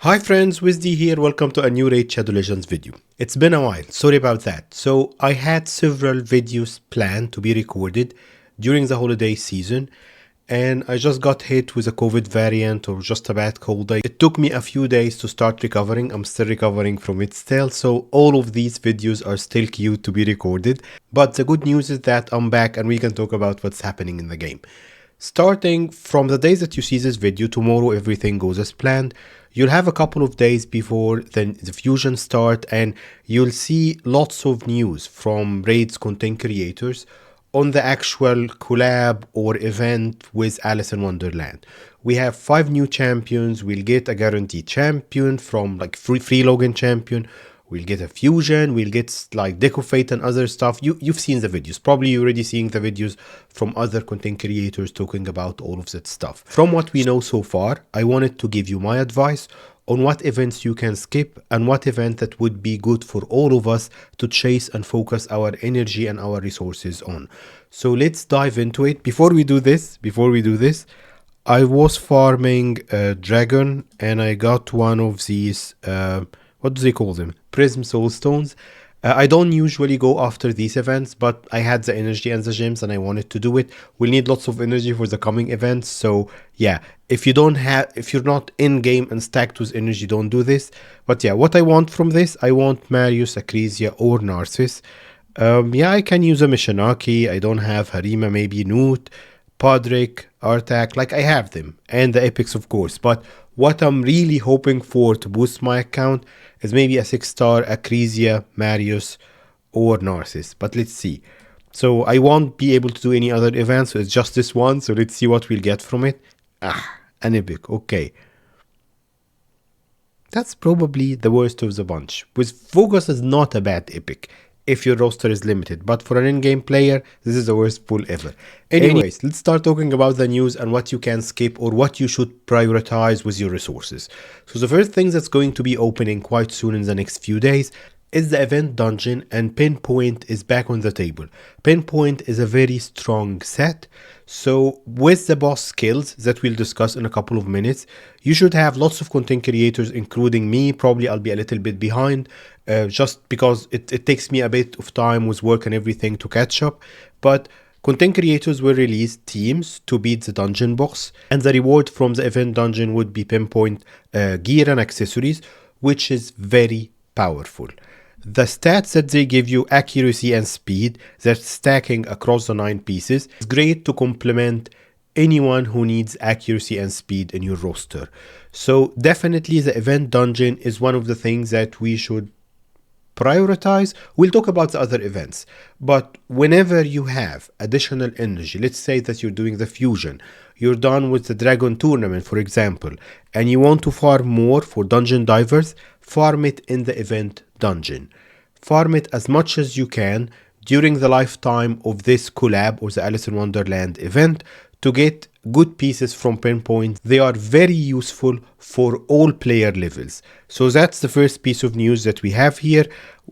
Hi friends, Wizzy here, welcome to a new Raid Shadow Legends video. It's been a while, sorry about that. So I had several videos planned to be recorded during the holiday season and I just got hit with a COVID variant or just a bad cold. It took me a few days to start recovering. I'm still recovering from it still, so all of these videos are still queued to be recorded. But the good news is that I'm back and we can talk about what's happening in the game. Starting from the days that you see this video, tomorrow everything goes as planned. You'll have a couple of days before the fusion start and you'll see lots of news from Raid's content creators on the actual collab or event with Alice in Wonderland. We have 5 new champions. We'll get a guaranteed champion from like free login champion. We'll get a fusion, we'll get like Deco Fate and other stuff. You've seen the videos. Probably you're already seeing the videos from other content creators talking about all of that stuff. From what we know so far, I wanted to give you my advice on what events you can skip and what event that would be good for all of us to chase and focus our energy and our resources on. So let's dive into it. Before we do this, I was farming a dragon and I got one of these what do they call them? Prism soul stones. I don't usually go after these events, but I had the energy and the gems and I wanted to do it. We'll need lots of energy for the coming events. So yeah, if you're not in game and stacked with energy, don't do this. But yeah, what I want from this, I want Marius, Acrisia or Narcissus. Yeah, I can use a Mishinaki. I don't have Harima, maybe Newt, Podrick, Artak, like I have them, and the epics of course, but what I'm really hoping for to boost my account is maybe a 6-star Acrisia, Marius, or Narcissus, but let's see. So I won't be able to do any other events, so it's just this one, so let's see what we'll get from it. An epic, okay. That's probably the worst of the bunch. With Focus is not a bad epic if your roster is limited, but for an in-game player, this is the worst pull ever. Anyways, let's start talking about the news and what you can skip or what you should prioritize with your resources. So the first thing that's going to be opening quite soon in the next few days is the event dungeon, and Pinpoint is back on the table. Pinpoint is a very strong set, so with the boss skills that we'll discuss in a couple of minutes, you should have lots of content creators including me. Probably I'll be a little bit behind just because it takes me a bit of time with work and everything to catch up, but content creators will release teams to beat the dungeon boss, and the reward from the event dungeon would be Pinpoint gear and accessories, which is very powerful. The stats that they give you, accuracy and speed, that's stacking across the 9 pieces, is great to complement anyone who needs accuracy and speed in your roster. So definitely the event dungeon is one of the things that we should prioritize. We'll talk about the other events, but whenever you have additional energy, let's say that you're doing the fusion, you're done with the dragon tournament for example, and you want to farm more for dungeon divers, farm it in the event dungeon. Farm it as much as you can during the lifetime of this collab or the Alice in Wonderland event to get good pieces from Pinpoint. They are very useful for all player levels. So that's the first piece of news that we have here.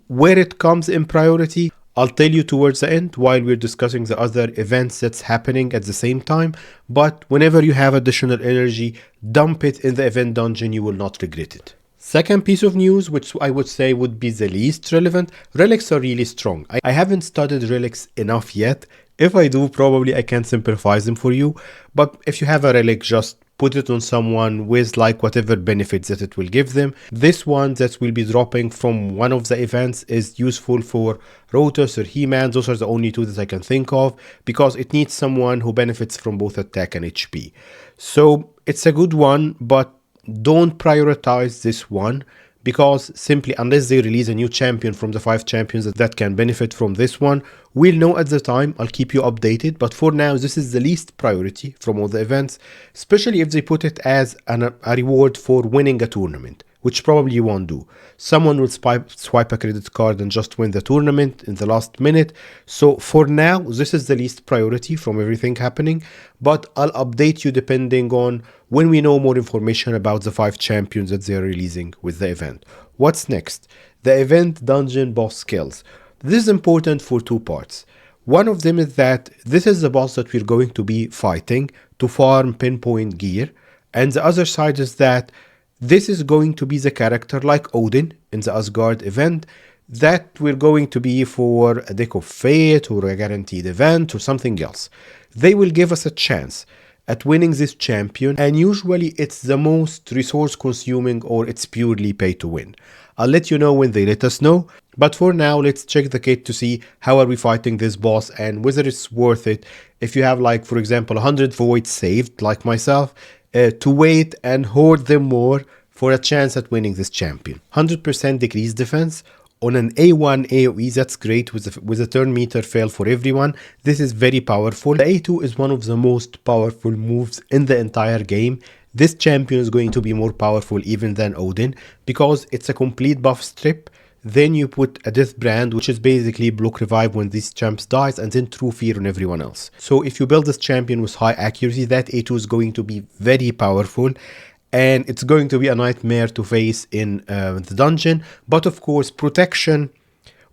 Where it comes in priority, I'll tell you towards the end while we're discussing the other events that's happening at the same time. But whenever you have additional energy, dump it in the event dungeon, you will not regret it. Second piece of news, which I would say would be the least relevant, relics are really strong. I haven't studied relics enough yet. If I do, probably I can simplify them for you. But if you have a relic, just put it on someone with like whatever benefits that it will give them. This one that will be dropping from one of the events is useful for Rotus or He-Man. Those are the only two that I can think of because it needs someone who benefits from both attack and HP. So it's a good one, but don't prioritize this one because simply unless they release a new champion from the 5 champions that can benefit from this one, we'll know at the time. I'll keep you updated, but for now this is the least priority from all the events, especially if they put it as a reward for winning a tournament, which probably you won't do. Someone will swipe a credit card and just win the tournament in the last minute. So for now, this is the least priority from everything happening, but I'll update you depending on when we know more information about the 5 champions that they're releasing with the event. What's next? The event dungeon boss skills. This is important for 2 parts. One of them is that this is the boss that we're going to be fighting to farm Pinpoint gear, and the other side is that This is going to be the character like Odin in the Asgard event that we're going to be for a deck of fate or a guaranteed event or something else. They will give us a chance at winning this champion, and usually it's the most resource consuming or it's purely pay to win. I'll let you know when they let us know, but for now let's check the kit to see how are we fighting this boss and whether it's worth it if you have, like, for example, 100 voids saved like myself, to wait and hoard them more for a chance at winning this champion. 100% decreased defense on an A1 AoE, that's great with a turn meter fail for everyone. This is very powerful. The A2 is one of the most powerful moves in the entire game. This champion is going to be more powerful even than Odin because it's a complete buff strip. Then you put a death brand, which is basically block revive when these champs dies, and then true fear on everyone else. So if you build this champion with high accuracy, that A2 is going to be very powerful. And it's going to be a nightmare to face in the dungeon. But of course, protection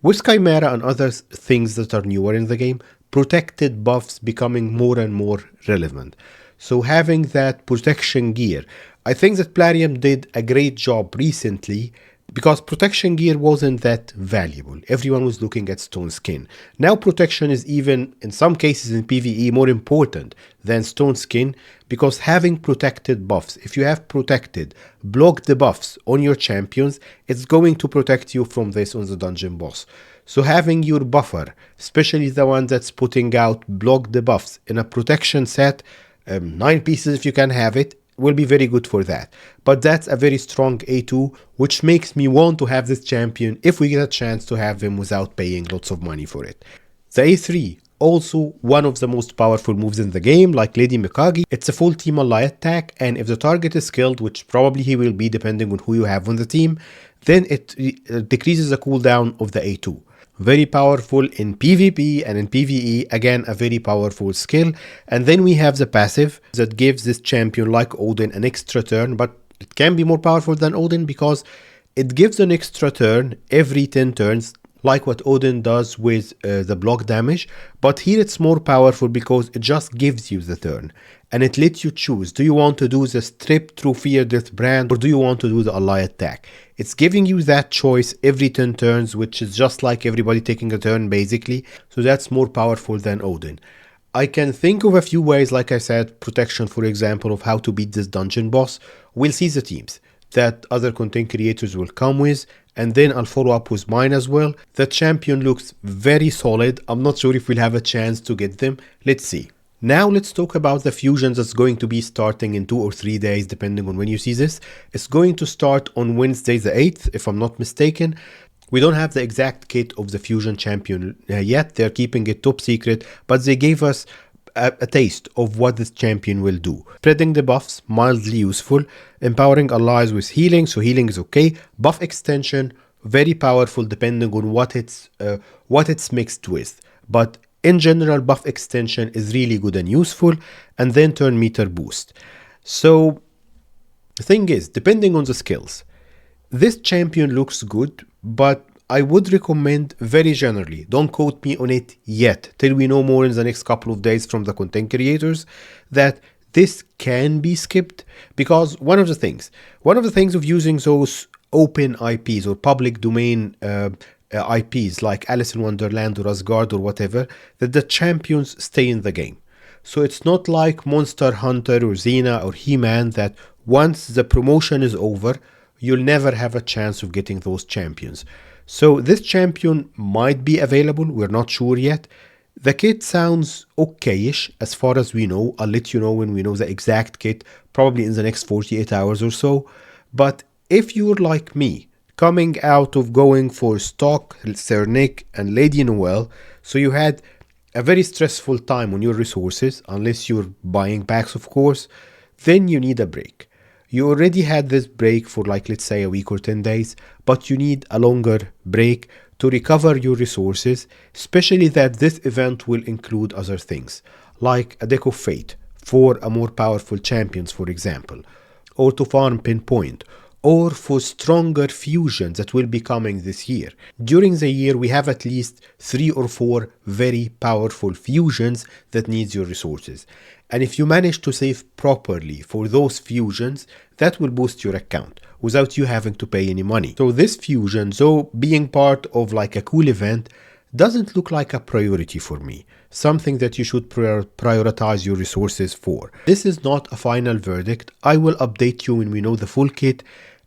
with Chimera and other things that are newer in the game, protected buffs becoming more and more relevant. So having that protection gear, I think that Plarium did a great job recently because protection gear wasn't that valuable. Everyone was looking at stone skin. Now protection is even, in some cases in PvE, more important than stone skin because having protected buffs, if you have protected, block debuffs on your champions, it's going to protect you from this on the dungeon boss. So having your buffer, especially the one that's putting out block debuffs in a protection set, 9 pieces if you can have it, will be very good for that. But that's a very strong A2, which makes me want to have this champion if we get a chance to have him without paying lots of money for it. The A3, also one of the most powerful moves in the game, like Lady Mikage. It's a full team ally attack, and if the target is killed, which probably he will be depending on who you have on the team, then it decreases the cooldown of the A2. Very powerful in PvP and in PvE, again a very powerful skill. And then we have the passive that gives this champion like Odin an extra turn, but it can be more powerful than Odin because it gives an extra turn every 10 turns, like what Odin does with the block damage. But here it's more powerful because it just gives you the turn and it lets you choose. Do you want to do the strip through fear death brand, or do you want to do the ally attack? It's giving you that choice every 10 turns, which is just like everybody taking a turn basically. So that's more powerful than Odin. I can think of a few ways, like I said, protection for example, of how to beat this dungeon boss. We'll see the teams that other content creators will come with, and then I'll follow up with mine as well. The champion looks very solid. I'm not sure if we'll have a chance to get them. Let's see. Now let's talk about the fusions that's going to be starting in 2 or 3 days, depending on when you see this. It's going to start on Wednesday the 8th, if I'm not mistaken. We don't have the exact kit of the fusion champion yet. They're keeping it top secret, but they gave us a taste of what this champion will do. Spreading the buffs, mildly useful. Empowering allies with healing, so healing is okay. Buff extension, very powerful depending on what it's mixed with. But in general, buff extension is really good and useful. And then turn meter boost. So the thing is, depending on the skills, this champion looks good, but I would recommend very generally, don't quote me on it yet, till we know more in the next couple of days from the content creators, that this can be skipped. Because one of the things of using those open IPs or public domain IPs like Alice in Wonderland or Asgard or whatever, that the champions stay in the game. So it's not like Monster Hunter or Xena or He-Man that once the promotion is over, you'll never have a chance of getting those champions. So this champion might be available, we're not sure yet. The kit sounds okayish as far as we know. I'll let you know when we know the exact kit, probably in the next 48 hours or so. But if you're like me, coming out of going for stock, Cernic and Lady Noelle, so you had a very stressful time on your resources, unless you're buying packs of course, then you need a break. You already had this break for, like, let's say a week or 10 days, but you need a longer break to recover your resources, especially that this event will include other things, like a deck of fate for a more powerful champions, for example, or to farm pinpoint, or for stronger fusions that will be coming this year. During the year, we have at least 3 or 4 very powerful fusions that needs your resources. And if you manage to save properly for those fusions, that will boost your account without you having to pay any money. So this fusion, though being part of like a cool event, doesn't look like a priority for me, something that you should prioritize your resources for. This is not a final verdict. I will update you when we know the full kit,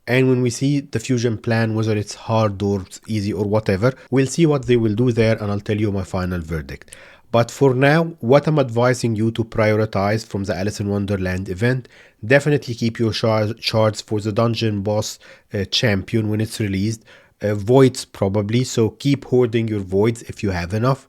and when we see the fusion plan, whether it's hard or easy or whatever, we'll see what they will do there, and I'll tell you my final verdict. But for now, what I'm advising you to prioritize from the Alice in Wonderland event, definitely keep your shards for the dungeon boss champion when it's released. Voids probably, so keep hoarding your voids if you have enough,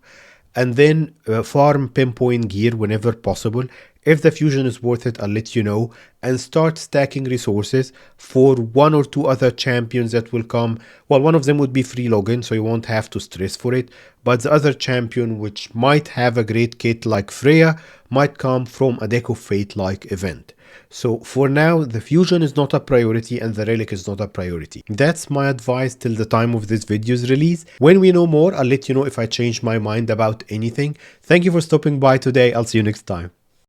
and then farm pinpoint gear whenever possible. If the fusion is worth it, I'll let you know, and start stacking resources for 1 or 2 other champions that will come. Well, one of them would be free login, so you won't have to stress for it, but the other champion, which might have a great kit like Freya, might come from a Deck of Fate like event. So for now, the fusion is not a priority and the relic is not a priority. That's my advice till the time of this video's release. When we know more, I'll let you know if I change my mind about anything. Thank you for stopping by today. I'll see you next time.